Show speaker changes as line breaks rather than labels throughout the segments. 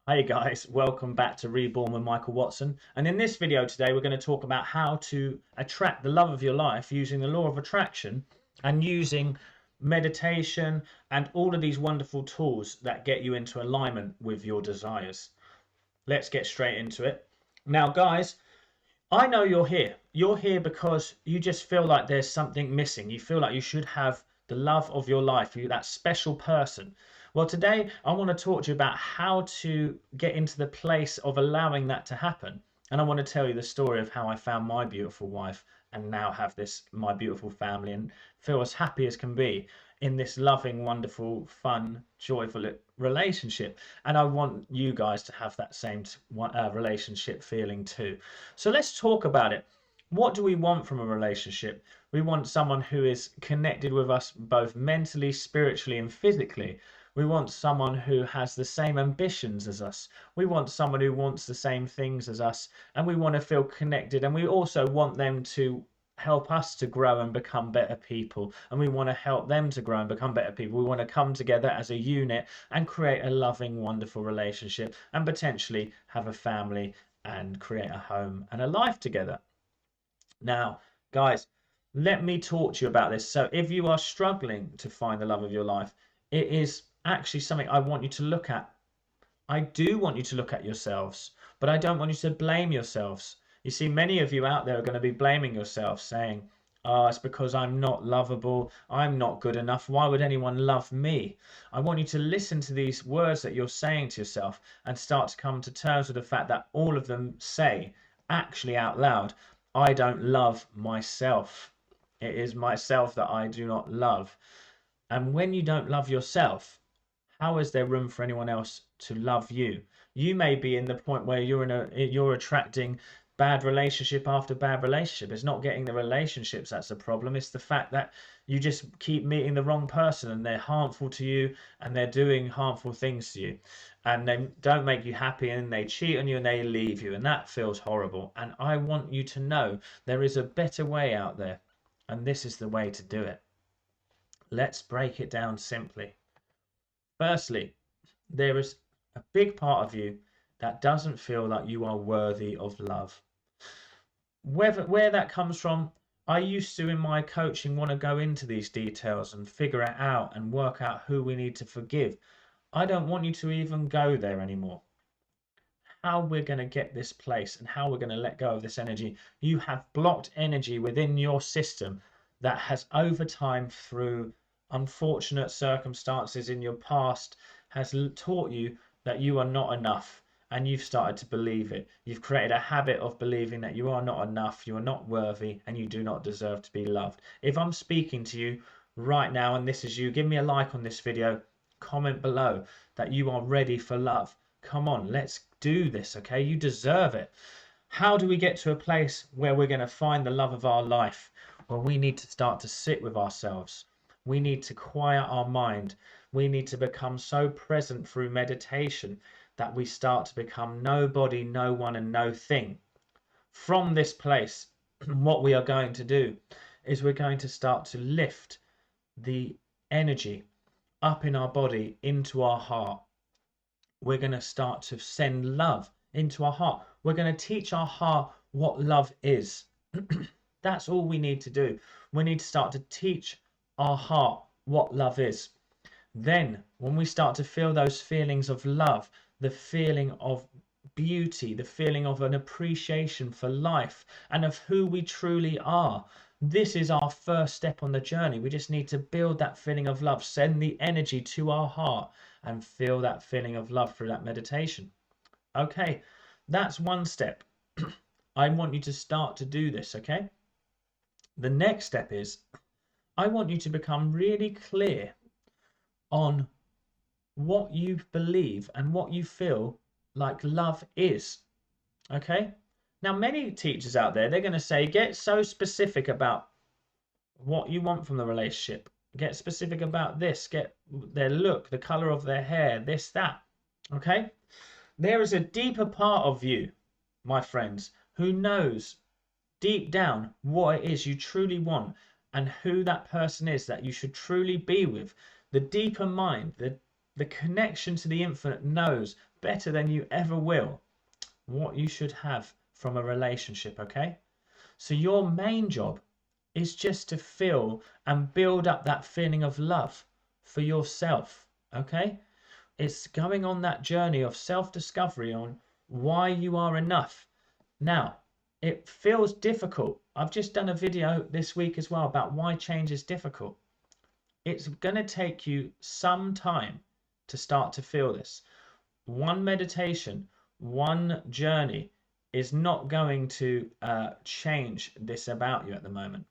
Hey guys, welcome back to Reborn with Michael Watson. And in this video today, we're going to talk about how to attract the love of your life using the law of attraction and using meditation and all of these wonderful tools that get you into alignment with your desires. Let's get straight into it. Now, guys, I know you're here. You're here because you just feel like there's something missing. You feel like you should have the love of your life, you that special person. Well, today I want to talk to you about how to get into the place of allowing that to happen. And I want to tell you the story of how I found my beautiful wife and now have this my beautiful family and feel as happy as can be in this loving, wonderful, fun, joyful relationship. And I want you guys to have that same relationship feeling too. So let's talk about it. What do we want from a relationship? We want someone who is connected with us both mentally, spiritually, and physically. We want someone who has the same ambitions as us. We want someone who wants the same things as us, and we want to feel connected. And we also want them to help us to grow and become better people. And we want to help them to grow and become better people. We want to come together as a unit and create a loving, wonderful relationship and potentially have a family and create a home and a life together. Now, guys, let me talk to you about this. So if you are struggling to find the love of your life, it is actually something I want you to look at. I do want you to look at yourselves, but I don't want you to blame yourselves. You see, many of you out there are going to be blaming yourselves, saying, oh, it's because I'm not lovable. I'm not good enough. Why would anyone love me? I want you to listen to these words that you're saying to yourself and start to come to terms with the fact that all of them say, actually out loud, I don't love myself. It is myself that I do not love. And when you don't love yourself, how is there room for anyone else to love you? You may be in the point where you're attracting bad relationship after bad relationship. It's not getting the relationships that's the problem. It's the fact that you just keep meeting the wrong person and they're harmful to you and they're doing harmful things to you and they don't make you happy and they cheat on you and they leave you, and that feels horrible. And I want you to know there is a better way out there, and this is the way to do it. Let's break it down simply. Firstly, there is a big part of you that doesn't feel like you are worthy of love. Where that comes from, I used to in my coaching want to go into these details and figure it out and work out who we need to forgive. I don't want you to even go there anymore. How we're going to get this place and how we're going to let go of this energy. You have blocked energy within your system that has over time through unfortunate circumstances in your past has taught you that you are not enough, and you've started to believe it. You've created a habit of believing that you are not enough, you are not worthy, and you do not deserve to be loved. If I'm speaking to you right now and this is you, give me a like on this video, comment below that you are ready for love. Come on, let's do this, okay? You deserve it. How do we get to a place where we're going to find the love of our life? Well, we need to start to sit with ourselves. We need to quiet our mind. We need to become so present through meditation that we start to become nobody, no one, and no thing. From this place, what we are going to do is we're going to start to lift the energy up in our body into our heart. We're going to start to send love into our heart. We're going to teach our heart what love is. That's all we need to do. We need to start to teach our heart what love is. Then, when we start to feel those feelings of love, the feeling of beauty, the feeling of an appreciation for life and of who we truly are, this is our first step on the journey. We just need to build that feeling of love, send the energy to our heart and feel that feeling of love through that meditation. Okay, that's one step. I want you to start to do this, okay? The next step is I want you to become really clear on what you believe and what you feel like love is. Okay? Now, many teachers out there, they're going to say, get so specific about what you want from the relationship. Get specific about this. Get their look, the color of their hair, this, that. Okay? There is a deeper part of you, my friends, who knows deep down what it is you truly want and who that person is that you should truly be with. The deeper mind, the connection to the infinite knows better than you ever will what you should have from a relationship, okay? So your main job is just to feel and build up that feeling of love for yourself, okay? It's going on that journey of self-discovery on why you are enough. Now, it feels difficult. I've just done a video this week as well about why change is difficult. It's going to take you some time to start to feel this. One meditation, one journey is not going to change this about you at the moment.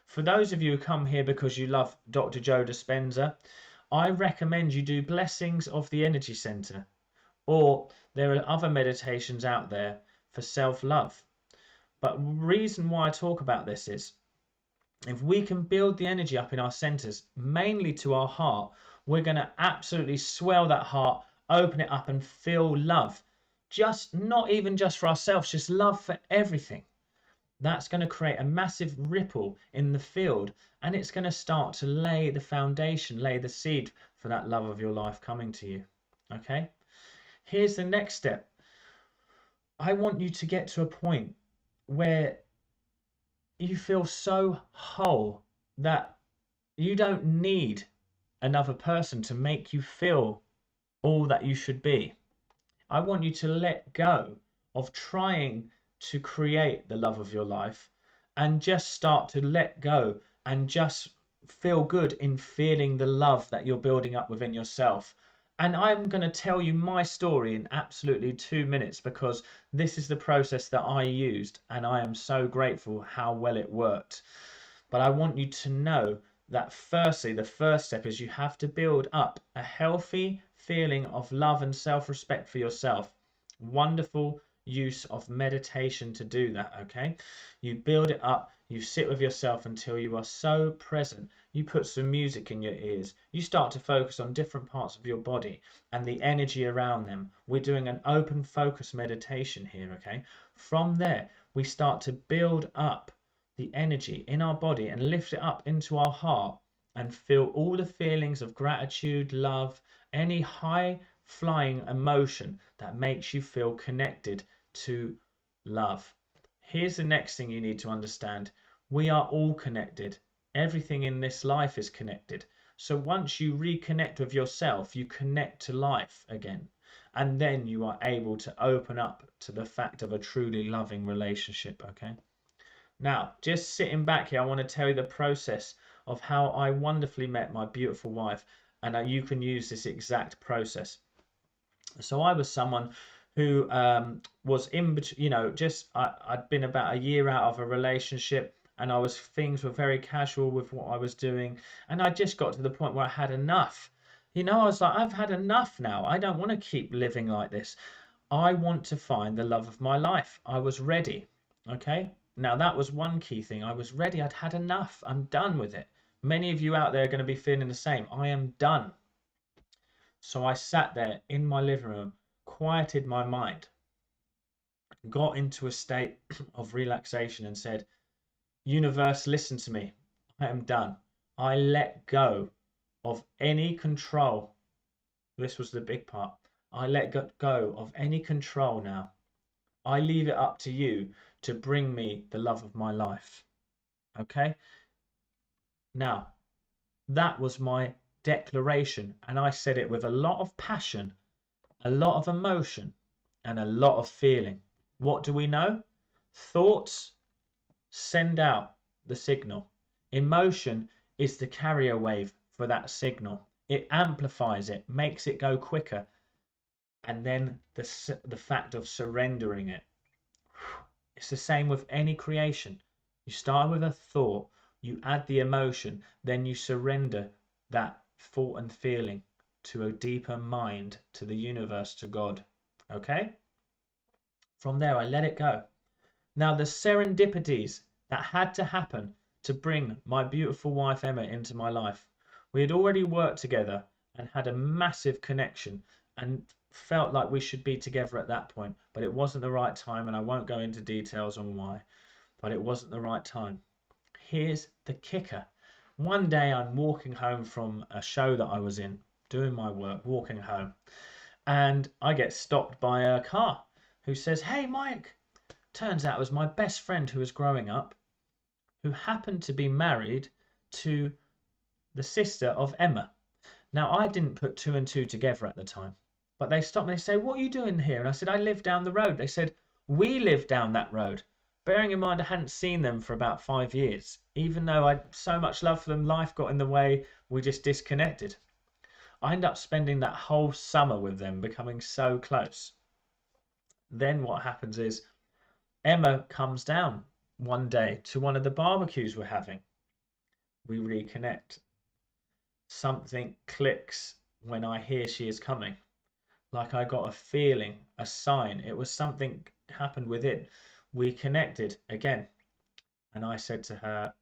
For those of you who come here because you love Dr. Joe Dispenza, I recommend you do Blessings of the Energy Center, or there are other meditations out there for self-love. But the reason why I talk about this is if we can build the energy up in our centers, mainly to our heart, we're going to absolutely swell that heart, open it up and feel love. Just not even just for ourselves, just love for everything. That's going to create a massive ripple in the field, and it's going to start to lay the foundation, lay the seed for that love of your life coming to you. Okay? Here's the next step. I want you to get to a point where you feel so whole that you don't need another person to make you feel all that you should be. I want you to let go of trying to create the love of your life and just start to let go and just feel good in feeling the love that you're building up within yourself. And I'm going to tell you my story in absolutely 2 minutes because this is the process that I used and I am so grateful how well it worked. But I want you to know that firstly, the first step is you have to build up a healthy feeling of love and self-respect for yourself. Wonderful use of meditation to do that, okay? You build it up, you sit with yourself until you are so present. You put some music in your ears. You start to focus on different parts of your body and the energy around them. We're doing an open focus meditation here, okay? From there, we start to build up the energy in our body and lift it up into our heart and feel all the feelings of gratitude, love, any high flying emotion that makes you feel connected to love. Here's the next thing you need to understand. We are all connected. Everything in this life is connected. So once you reconnect with yourself, you connect to life again. And then you are able to open up to the fact of a truly loving relationship, okay? Now, just sitting back here, I want to tell you the process of how I wonderfully met my beautiful wife, and you can use this exact process. So I was someone who was in between, I'd been about a year out of a relationship, and things were very casual with what I was doing, and I just got to the point where I had enough. I was like, I've had enough now. I don't want to keep living like this. I want to find the love of my life. I was ready. Okay. Now that was one key thing. I was ready. I'd had enough. I'm done with it. Many of you out there are going to be feeling the same. I am done. So I sat there in my living room, quieted my mind, got into a state of relaxation and said, Universe, listen to me. I am done. I let go of any control. This was the big part. I let go of any control now. I leave it up to you to bring me the love of my life. Okay? Now, that was my declaration, and I said it with a lot of passion, a lot of emotion, and a lot of feeling. What do we know? Thoughts send out the signal. Emotion is the carrier wave for that signal. It amplifies it, makes it go quicker, and then the fact of surrendering it. It's the same with any creation. You start with a thought, you add the emotion, then you surrender that thought and feeling to a deeper mind, to the universe, to God. Okay? From there, I let it go. Now, the serendipities that had to happen to bring my beautiful wife Emma into my life. We had already worked together and had a massive connection and felt like we should be together at that point, but it wasn't the right time, and I won't go into details on why, but it wasn't the right time. Here's the kicker. One day I'm walking home from a show that I was in, doing my work, walking home, And I get stopped by a car who says, "Hey, Mike." Turns out it was my best friend who was growing up, who happened to be married to the sister of Emma. Now, I didn't put two and two together at the time, but they stopped me. They say, "What are you doing here?" And I said, "I live down the road." They said, "We live down that road." Bearing in mind, I hadn't seen them for about 5 years. Even though I had so much love for them, life got in the way, we just disconnected. I ended up spending that whole summer with them, becoming so close. Then what happens is Emma comes down one day to one of the barbecues we're having. We reconnect. Something clicks when I hear she is coming. Like I got a feeling, a sign. It was something happened within. We connected again. And I said to her,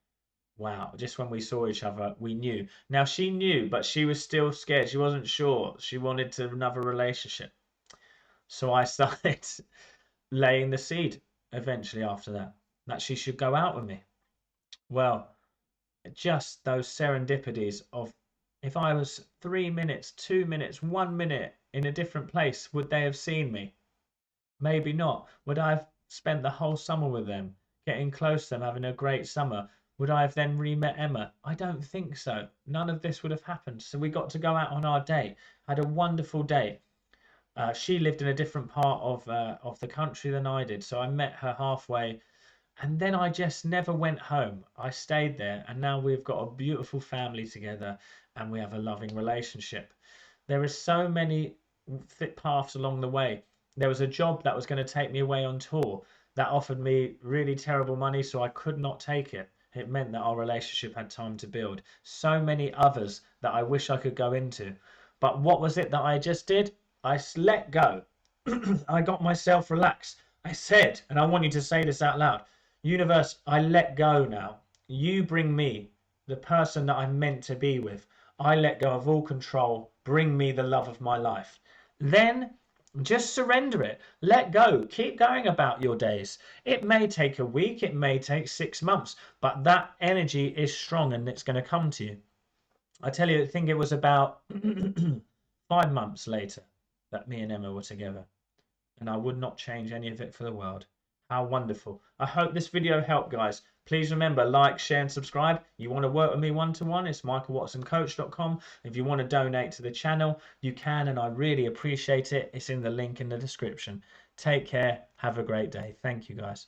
wow, just when we saw each other, we knew. Now she knew, but she was still scared. She wasn't sure. She wanted to another relationship. So I started laying the seed eventually after that she should go out with me. Well, just those serendipities of if I was 3 minutes, 2 minutes, 1 minute in a different place, would they have seen me? Maybe not. Would I have spent the whole summer with them, getting close to them, having a great summer? Would I have then re-met Emma? I don't think so. None of this would have happened. So we got to go out on our date. Had a wonderful date. She lived in a different part of the country than I did, so I met her halfway, and then I just never went home. I stayed there, and now we've got a beautiful family together, and we have a loving relationship. There are so many paths along the way. There was a job that was going to take me away on tour that offered me really terrible money, so I could not take it. It meant that our relationship had time to build. So many others that I wish I could go into. But what was it that I just did? I let go. I got myself relaxed. I said, and I want you to say this out loud, universe, I let go now. You bring me the person that I'm meant to be with. I let go of all control. Bring me the love of my life. Then just surrender it. Let go. Keep going about your days. It may take a week, it may take 6 months, but that energy is strong and it's going to come to you. I tell you, I think it was about 5 months later that me and Emma were together, and I would not change any of it for the world. How wonderful. I hope this video helped, guys. Please remember, like, share and subscribe. You want to work with me one-to-one, it's michaelwatsoncoach.com. If you want to donate to the channel, you can, and I really appreciate it. It's in the link in the description. Take care. Have a great day. Thank you, guys.